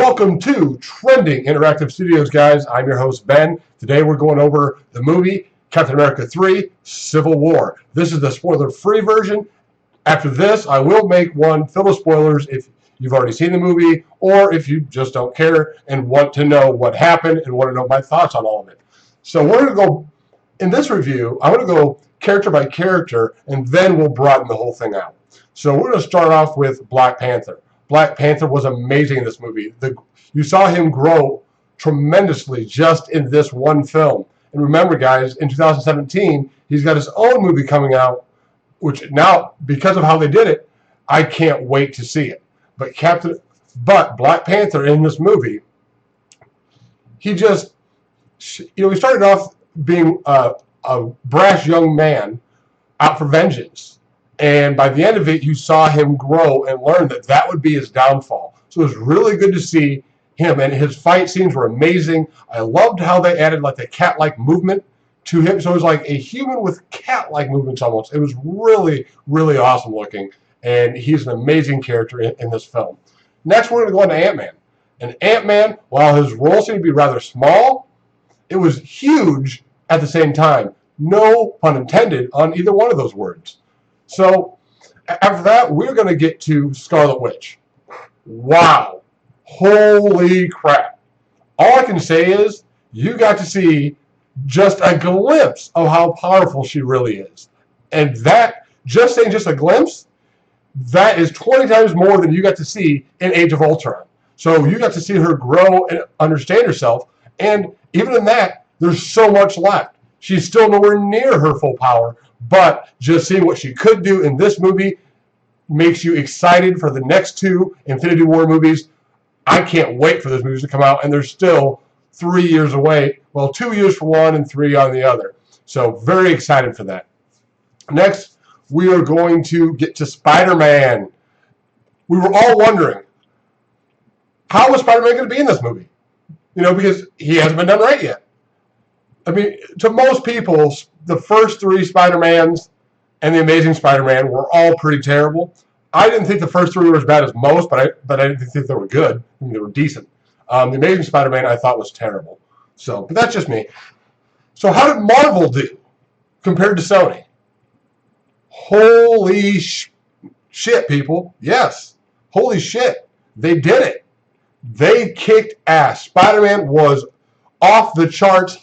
Welcome to Trending Interactive Studios, guys. I'm your host, Ben. Today we're going over the movie Captain America 3 Civil War. This is the spoiler-free version. After this, I will make one filled with spoilers if you've already seen the movie or if you just don't care and want to know what happened and want to know my thoughts on all of it. So we're going to go, in this review, I'm going to go character by character and then we'll broaden the whole thing out. So we're going to start off with Black Panther. Black Panther was amazing in this movie. You saw him grow tremendously just in this one film. And remember, guys, in 2017, he's got his own movie coming out, which now, because of how they did it, I can't wait to see it. But Black Panther in this movie, he just, he started off being a brash young man out for vengeance. And by the end of it, you saw him grow and learn that that would be his downfall. So it was really good to see him, and his fight scenes were amazing. I loved how they added like the cat-like movement to him. So it was like a human with cat-like movements almost. It was really, really awesome looking, and he's an amazing character in this film. Next, we're going to go into Ant-Man. And Ant-Man, while his role seemed to be rather small, it was huge at the same time. No pun intended on either one of those words. So after that, we're going to get to Scarlet Witch. Wow. Holy crap. All I can say is you got to see just a glimpse of how powerful she really is. And that, just saying just a glimpse, that is 20 times more than you got to see in Age of Ultron. So you got to see her grow and understand herself. And even in that, there's so much left. She's still nowhere near her full power. But just seeing what she could do in this movie makes you excited for the next two Infinity War movies. I can't wait for those movies to come out, and they're still 3 years away. Well, 2 years for one and 3 on the other. So very excited for that. Next, we are going to get to Spider-Man. We were all wondering, how was Spider-Man going to be in this movie? You know, because he hasn't been done right yet. I mean, to most people, the first three Spider-Mans and the Amazing Spider-Man were all pretty terrible. I didn't think the first three were as bad as most, but I didn't think they were good. I mean, they were decent. The Amazing Spider-Man I thought was terrible. So, but that's just me. So how did Marvel do compared to Sony? Holy shit, people. Yes. Holy shit. They did it. They kicked ass. Spider-Man was off the charts.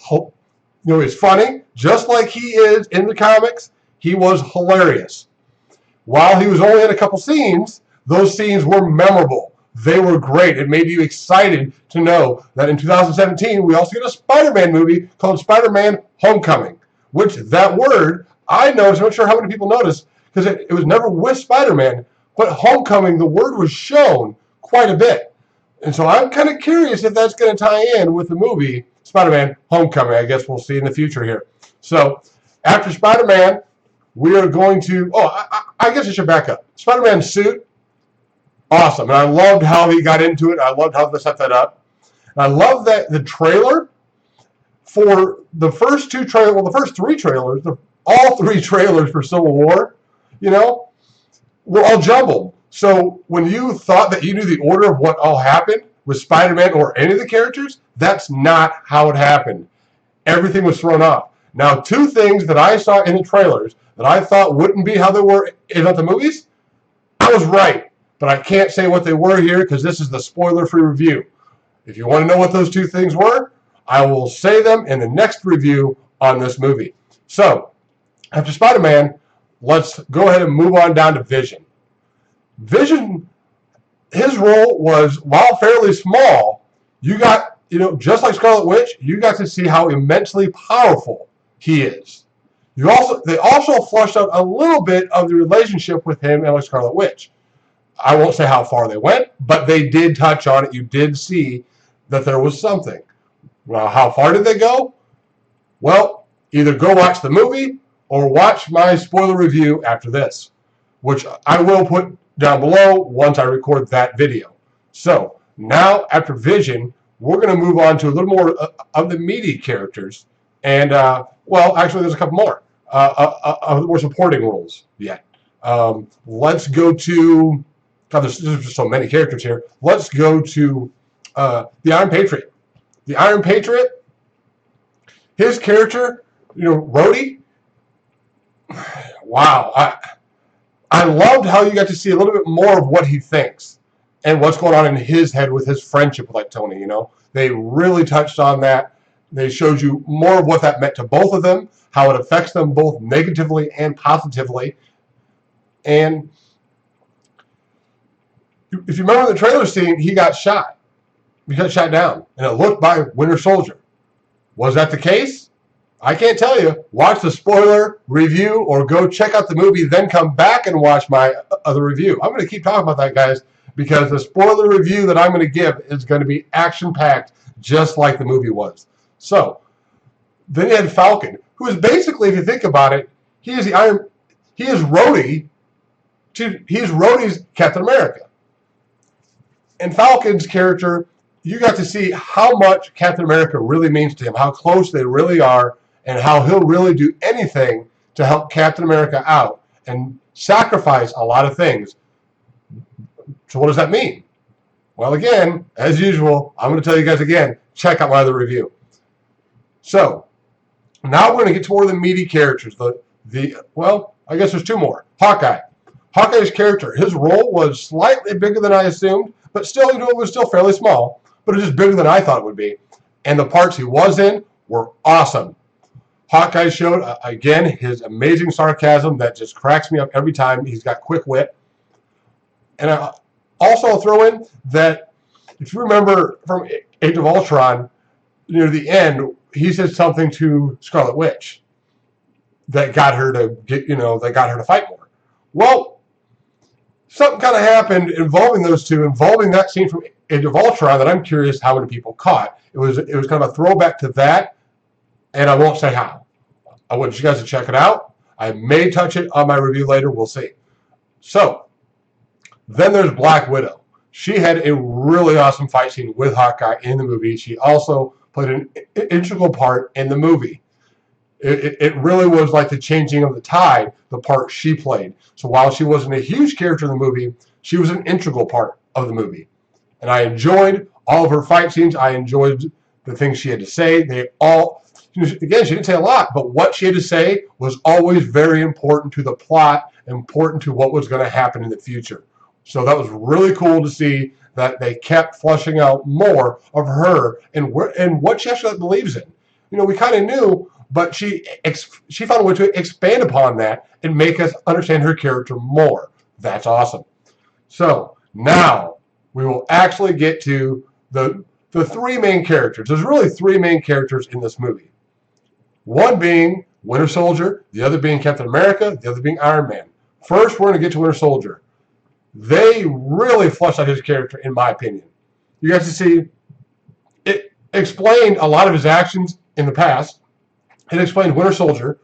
You know, he's funny, just like he is in the comics. He was hilarious. While he was only in a couple scenes, those scenes were memorable. They were great. It made you excited to know that in 2017, we also get a Spider-Man movie called Spider-Man Homecoming, which that word, I noticed, I'm not sure how many people noticed, because it was never with Spider-Man, but Homecoming, the word was shown quite a bit. And so I'm kind of curious if that's going to tie in with the movie Spider-Man Homecoming. I guess we'll see in the future here. So after Spider-Man, we are going to, I guess I should back up. Spider-Man's suit, awesome. And I loved how he got into it. I loved how they set that up. And I love that the trailer for the first two trailers, well, the first three trailers, all three trailers for Civil War, you know, were all jumbled. So when you thought that you knew the order of what all happened with Spider-Man or any of the characters, that's not how it happened. Everything was thrown off. Now, two things that I saw in the trailers that I thought wouldn't be how they were in the movies, I was right. But I can't say what they were here because this is the spoiler-free review. If you want to know what those two things were, I will say them in the next review on this movie. So, after Spider-Man, let's go ahead and move on down to Vision. Vision, his role was, while fairly small, you got, you know, just like Scarlet Witch, you got to see how immensely powerful he is. They also flushed out a little bit of the relationship with him and with Scarlet Witch. I won't say how far they went, but they did touch on it. You did see that there was something. Well, how far did they go? Well, either go watch the movie or watch my spoiler review after this, which I will put down below once I record that video. So now after Vision, we're going to move on to a little more of the meaty characters, and well, actually, there's a couple more more supporting roles yet. Let's go to. God, there's just so many characters here. Let's go to the Iron Patriot. The Iron Patriot, his character, Rhodey. Wow, I loved how you got to see a little bit more of what he thinks and what's going on in his head with his friendship with Tony. They really touched on that. They showed you more of what that meant to both of them, how it affects them both negatively and positively. And if you remember the trailer scene, he got shot. He got shot down, and it looked by Winter Soldier. Was that the case? I can't tell you. Watch the spoiler review or go check out the movie, then come back and watch my other review. I'm going to keep talking about that, guys, because the spoiler review that I'm going to give is going to be action-packed, just like the movie was. So, then you had Falcon, who is basically, if you think about it, he is Rhodey's Captain America. And Falcon's character, you got to see how much Captain America really means to him, how close they really are, and how he'll really do anything to help Captain America out and sacrifice a lot of things. So what does that mean? Well, again, as usual, I'm going to tell you guys again, check out my other review. So, now we're going to get to more of the meaty characters. Well, I guess there's two more. Hawkeye. Hawkeye's character, his role was slightly bigger than I assumed, but still, it was still fairly small, but it was just bigger than I thought it would be. And the parts he was in were awesome. Hawkeye showed, again, his amazing sarcasm that just cracks me up every time. He's got quick wit. And also I'll throw in that, if you remember from Age of Ultron, near the end, he said something to Scarlet Witch that got her to fight more. Well, something kind of happened involving those two, involving that scene from Age of Ultron that I'm curious how many people caught. It was kind of a throwback to that, and I won't say how. I want you guys to check it out. I may touch it on my review later. We'll see. So, then there's Black Widow. She had a really awesome fight scene with Hawkeye in the movie. She also played an integral part in the movie. It really was like the changing of the tide, the part she played. So while she wasn't a huge character in the movie, she was an integral part of the movie. And I enjoyed all of her fight scenes. I enjoyed the things she had to say. Again, she didn't say a lot, but what she had to say was always very important to the plot, important to what was going to happen in the future. So that was really cool to see that they kept fleshing out more of her and what she actually believes in. We kind of knew, but she found a way to expand upon that and make us understand her character more. That's awesome. So now we will actually get to the three main characters. There's really three main characters in this movie. One being Winter Soldier, the other being Captain America, the other being Iron Man. First, we're going to get to Winter Soldier. They really fleshed out his character, in my opinion. You got to see it explained a lot of his actions in the past. It explained Winter Soldier,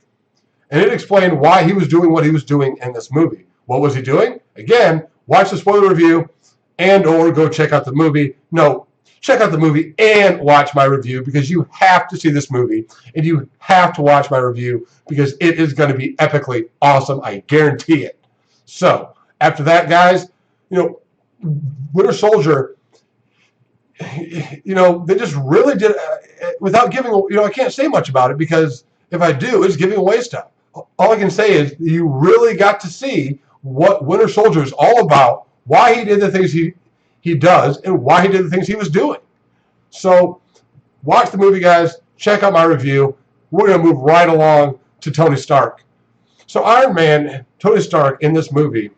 and it explained why he was doing what he was doing in this movie. What was he doing? Again, watch the spoiler review and or go check out the movie. No, check out the movie and watch my review, because you have to see this movie and you have to watch my review because it is going to be epically awesome. I guarantee it. So, after that, guys, Winter Soldier, they just really did, without giving, I can't say much about it, because if I do, it's giving away stuff. All I can say is you really got to see what Winter Soldier is all about, why he did the things he does, and why he did the things he was doing. So, watch the movie, guys. Check out my review. We're going to move right along to Tony Stark. So, Iron Man, Tony Stark, in this movie,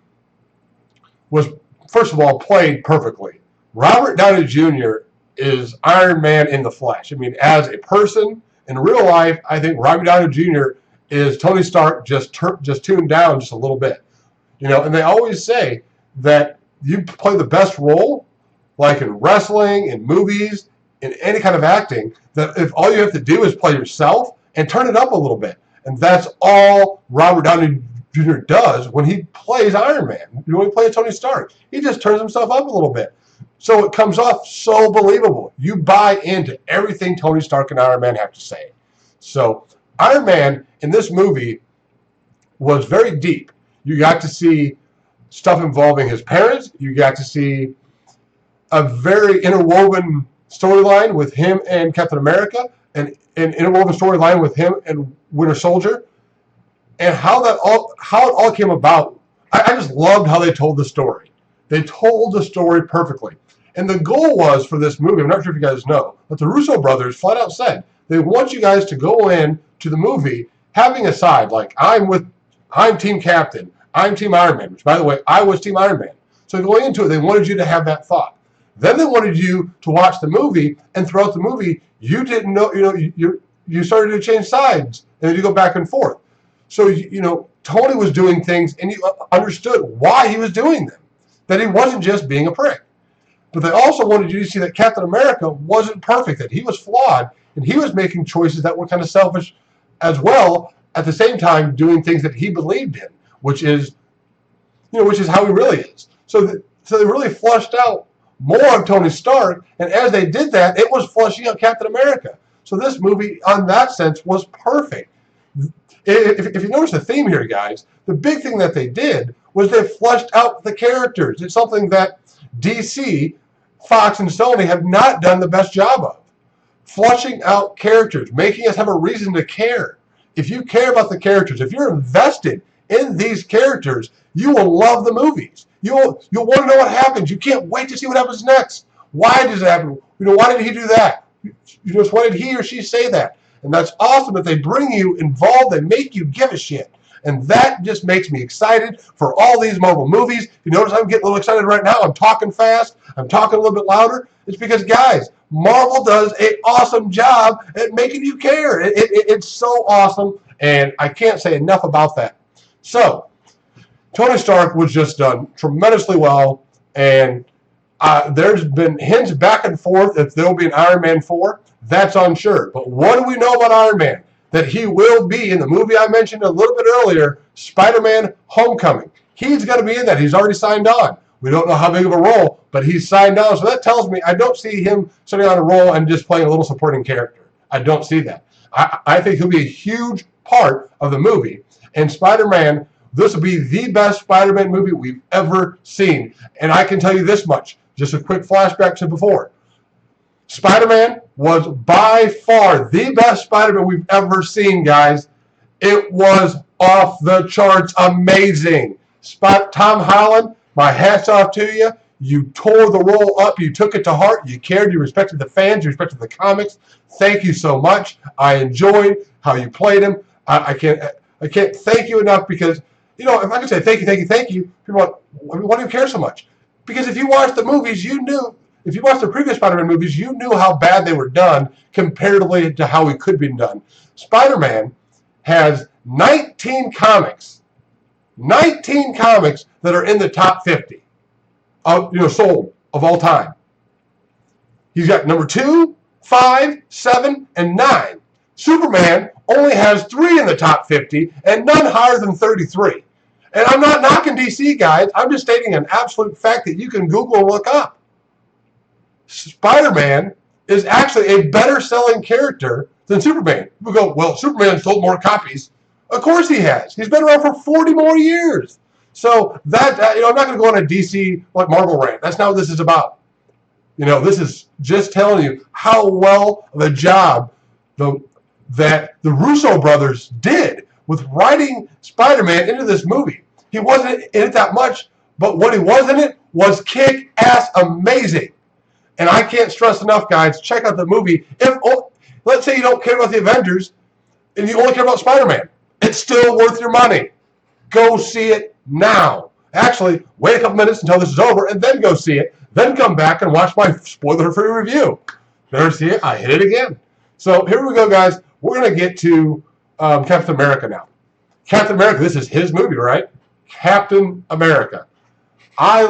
was, first of all, played perfectly. Robert Downey Jr. is Iron Man in the flesh. I mean, as a person, in real life, I think Robert Downey Jr. is Tony Stark just tuned down just a little bit. And they always say that you play the best role, like in wrestling, in movies, in any kind of acting, that if all you have to do is play yourself and turn it up a little bit. And that's all Robert Downey Jr. does when he plays Iron Man. When he plays Tony Stark, he just turns himself up a little bit. So it comes off so believable. You buy into everything Tony Stark and Iron Man have to say. So Iron Man in this movie was very deep. You got to see stuff involving his parents. You got to see a very interwoven storyline with him and Captain America, and an interwoven storyline with him and Winter Soldier, and how it all came about. I just loved how they told the story. They told the story perfectly. And the goal was for this movie, I'm not sure if you guys know, but the Russo brothers flat out said they want you guys to go in to the movie having a side, like I'm Team Captain, I'm Team Iron Man, which by the way, I was Team Iron Man. So going into it, they wanted you to have that thought. Then they wanted you to watch the movie, and throughout the movie, you didn't know, you started to change sides, and then you go back and forth. So, Tony was doing things, and you understood why he was doing them, that he wasn't just being a prick. But they also wanted you to see that Captain America wasn't perfect, that he was flawed, and he was making choices that were kind of selfish as well, at the same time doing things that he believed in, which is how he really is. So they really flushed out more of Tony Stark, and as they did that, it was flushing out Captain America. So this movie, on that sense, was perfect. If you notice the theme here, guys, the big thing that they did was they flushed out the characters. It's something that DC, Fox, and Sony have not done the best job of. Flushing out characters, making us have a reason to care. If you care about the characters, if you're invested in these characters, you will love the movies. You'll want to know what happens. You can't wait to see what happens next. Why does it happen? Why did he do that? Why did he or she say that? And that's awesome that they bring you involved and make you give a shit. And that just makes me excited for all these Marvel movies. You notice I'm getting a little excited right now. I'm talking fast. I'm talking a little bit louder. It's because, guys, Marvel does an awesome job at making you care. It's so awesome, and I can't say enough about that. So, Tony Stark was just done tremendously well, and there's been hints back and forth that there will be an Iron Man 4. That's unsure. But what do we know about Iron Man? That he will be in the movie I mentioned a little bit earlier, Spider-Man Homecoming. He's going to be in that. He's already signed on. We don't know how big of a role, but he's signed on. So that tells me I don't see him sitting on a role and just playing a little supporting character. I don't see that. I think he'll be a huge part of the movie. And Spider-Man, this will be the best Spider-Man movie we've ever seen. And I can tell you this much, just a quick flashback to before. Spider-Man was by far the best Spider-Man we've ever seen, guys. It was off the charts amazing. Tom Holland, my hat's off to you. You tore the role up. You took it to heart. You cared. You respected the fans. You respected the comics. Thank you so much. I enjoyed how you played him. I can't thank you enough because, if I could say thank you, people are like, why do you care so much? Because if you watched the movies, you knew. If you watched the previous Spider-Man movies, you knew how bad they were done comparatively to how it could be done. Spider-Man has 19 comics that are in the top 50 sold of all time. He's got number 2, 5, 7, and 9. Superman only has 3 in the top 50 and none higher than 33. And I'm not knocking DC, guys. I'm just stating an absolute fact that you can Google and look up. Spider-Man is actually a better selling character than Superman. People go, well, Superman sold more copies. Of course he has. He's been around for 40 more years. So that I'm not going to go on a DC like Marvel rant. That's not what this is about. This is just telling you how well of a job that the Russo brothers did with writing Spider-Man into this movie. He wasn't in it that much, but what he was in it was kick-ass amazing. And I can't stress enough, guys, check out the movie. Let's say you don't care about the Avengers and you only care about Spider-Man. It's still worth your money. Go see it now. Actually, wait a couple minutes until this is over and then go see it. Then come back and watch my spoiler-free review. There, see it? I hit it again. So here we go, guys. We're going to get to Captain America now. Captain America, this is his movie, right? Captain America. I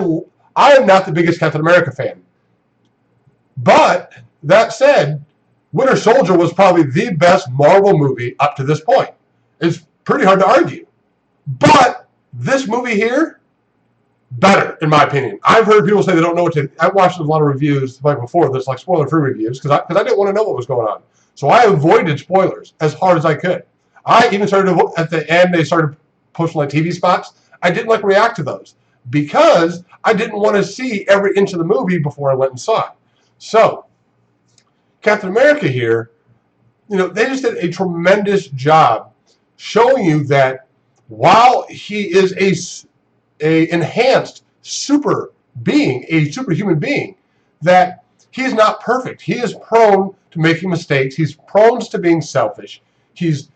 am not the biggest Captain America fan. But that said, Winter Soldier was probably the best Marvel movie up to this point. It's pretty hard to argue. But this movie here, better, in my opinion. I've heard people say they don't know what to... I watched a lot of reviews like before this, like spoiler-free reviews, because I didn't want to know what was going on. So I avoided spoilers as hard as I could. I even started, at the end, they started posting like TV spots. I didn't like react to those because I didn't want to see every inch of the movie before I went and saw it. So, Captain America here, they just did a tremendous job showing you that while he is a enhanced super being, a superhuman being, that he is not perfect. He is prone to making mistakes. He's prone to being selfish. He's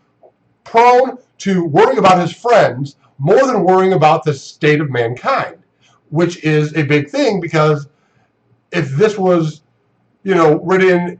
prone to worrying about his friends more than worrying about the state of mankind, which is a big thing, because if this was, written,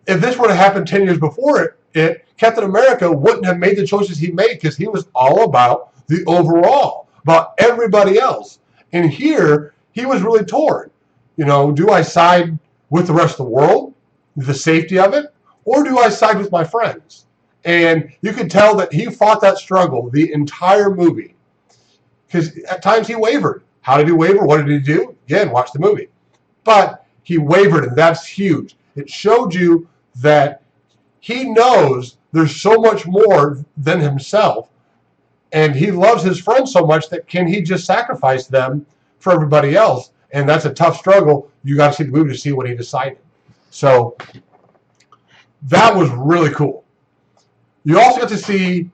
if this were to happen 10 years before it, Captain America wouldn't have made the choices he made, because he was all about the overall, about everybody else. And here, he was really torn. Do I side with the rest of the world, the safety of it, or do I side with my friends? And you could tell that he fought that struggle the entire movie, because at times he wavered. How did he waver? What did he do? Again, watch the movie. But he wavered, and that's huge. It showed you that he knows there's so much more than himself, and he loves his friends so much that can he just sacrifice them for everybody else? And that's a tough struggle. You got to see the movie to see what he decided. So that was really cool. You also got to see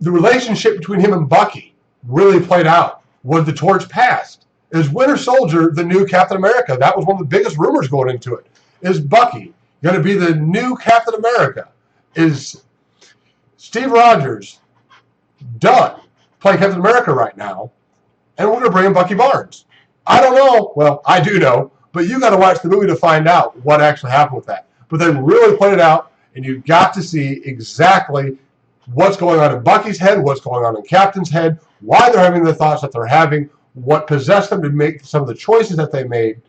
the relationship between him and Bucky really played out. Was the torch passed? Is Winter Soldier the new Captain America? That was one of the biggest rumors going into it. Is Bucky going to be the new Captain America? Is Steve Rogers done playing Captain America right now, and we're going to bring in Bucky Barnes? I don't know. Well, I do know, but you got to watch the movie to find out what actually happened with that. But they really played it out, and you got to see exactly what's going on in Bucky's head, what's going on in Captain's head, why they're having the thoughts that they're having, what possessed them to make some of the choices that they made,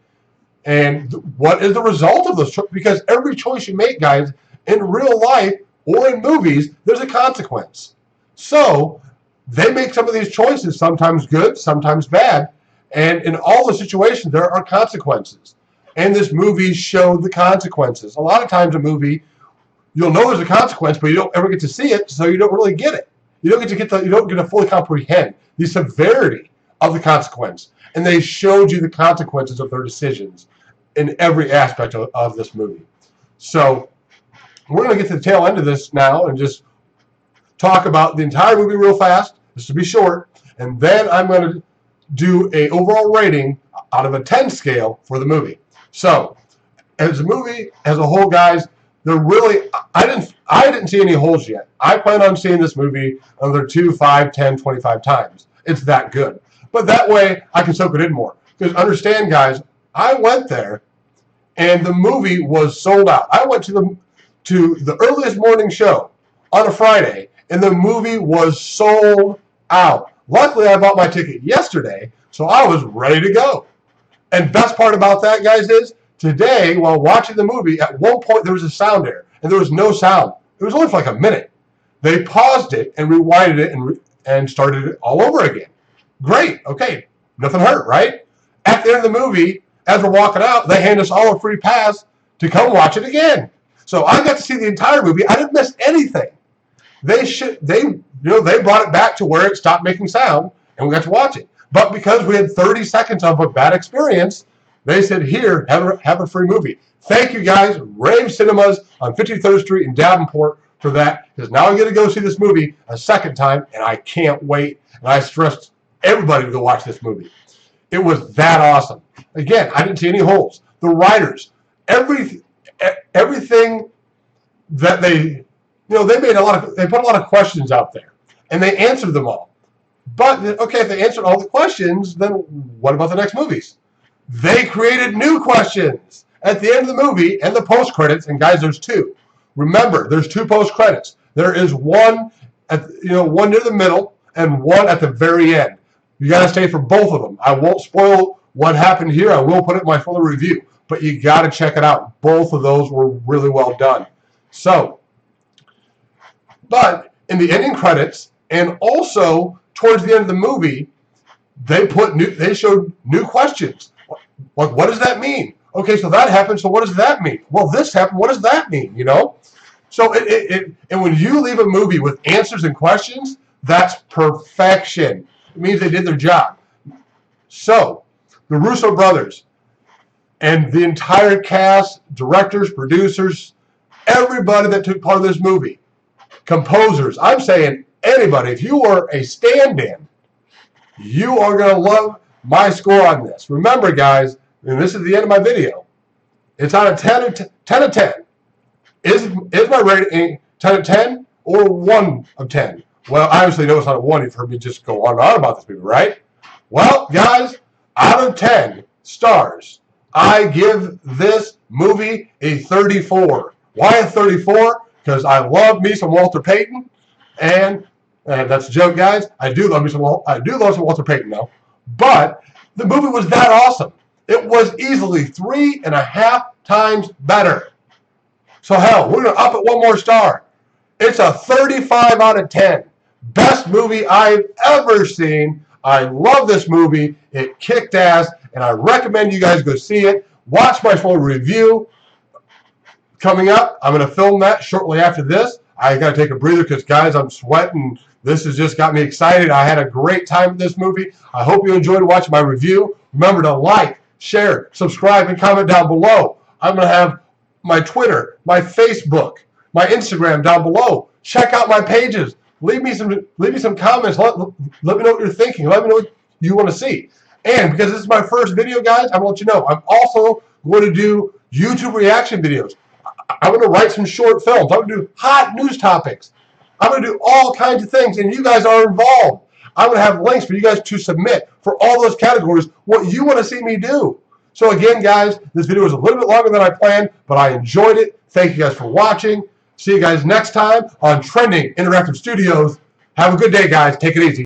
and what is the result of those choices. Because every choice you make, guys, in real life or in movies, there's a consequence. So they make some of these choices, sometimes good, sometimes bad, and in all the situations, there are consequences. And this movie showed the consequences. A lot of times a movie, you'll know there's a consequence, but you don't ever get to see it, so you don't really get it. You don't get to fully comprehend the severity of the consequence. And they showed you the consequences of their decisions in every aspect of this movie. So we're going to get to the tail end of this now and just talk about the entire movie real fast. This will be short. And then I'm going to do a overall rating out of a 10 scale for the movie. So as a movie as a whole, guys, they're really, I didn't see any holes yet. I plan on seeing this movie another 2, 5, 10, 25 times. It's that good. But that way I can soak it in more. Because understand, guys, I went there and the movie was sold out. I went to the earliest morning show on a Friday, and the movie was sold out. Luckily, I bought my ticket yesterday, so I was ready to go. And best part about that, guys, is today, while watching the movie, at one point there was a sound error, and there was no sound. It was only for like a minute. They paused it and rewinded it and started it all over again. Great. Okay. Nothing hurt, right? At the end of the movie, as we're walking out, they hand us all a free pass to come watch it again. So I got to see the entire movie. I didn't miss anything. They brought it back to where it stopped making sound, and we got to watch it. But because we had 30 seconds of a bad experience, they said, here, have a free movie. Thank you, guys. Rave Cinemas on 53rd Street in Davenport for that, because now I get to go see this movie a second time, and I can't wait. And I stressed everybody to go watch this movie. It was that awesome. Again, I didn't see any holes. The writers, everything that they put a lot of questions out there, and they answered them all. But, okay, if they answered all the questions, then what about the next movies? They created new questions at the end of the movie and the post-credits, and guys, there's two. Remember, there's two post-credits. There is one one near the middle and one at the very end. You got to stay for both of them. I won't spoil what happened here. I will put it in my full review, but you got to check it out. Both of those were really well done. So, but in the ending credits and also towards the end of the movie, they showed new questions. Like, what does that mean? Okay, so that happened, so what does that mean? Well, this happened, what does that mean, So and when you leave a movie with answers and questions, that's perfection. It means they did their job. So, the Russo brothers and the entire cast, directors, producers, everybody that took part of this movie, composers. I'm saying anybody, if you are a stand-in, you are going to love my score on this. Remember, guys, and this is the end of my video, it's on a 10 of 10. Is my rating 10 of 10 or 1 of 10? Well, obviously, no, it's not a 1. You've heard me just go on and on about this movie, right? Well, guys, out of 10 stars, I give this movie a 34. Why a 34? Because I love me some Walter Payton, and that's a joke, guys. I do love some Walter Payton, though. But the movie was that awesome. It was easily 3.5 times better. So hell, we're gonna up it 1 more star. It's a 35 out of 10. Best movie I've ever seen. I love this movie. It kicked ass, and I recommend you guys go see it. Watch my full review coming up. I'm going to film that shortly after this. I got to take a breather because, guys, I'm sweating. This has just got me excited. I had a great time with this movie. I hope you enjoyed watching my review. Remember to like, share, subscribe, and comment down below. I'm going to have my Twitter, my Facebook, my Instagram down below. Check out my pages. Leave me some comments. Let me know what you're thinking. Let me know what you want to see. And because this is my first video, guys, I'm going to let you know I'm also going to do YouTube reaction videos. I'm going to write some short films. I'm going to do hot news topics. I'm going to do all kinds of things, and you guys are involved. I'm going to have links for you guys to submit for all those categories, what you want to see me do. So again, guys, this video was a little bit longer than I planned, but I enjoyed it. Thank you guys for watching. See you guys next time on Trending Interactive Studios. Have a good day, guys. Take it easy.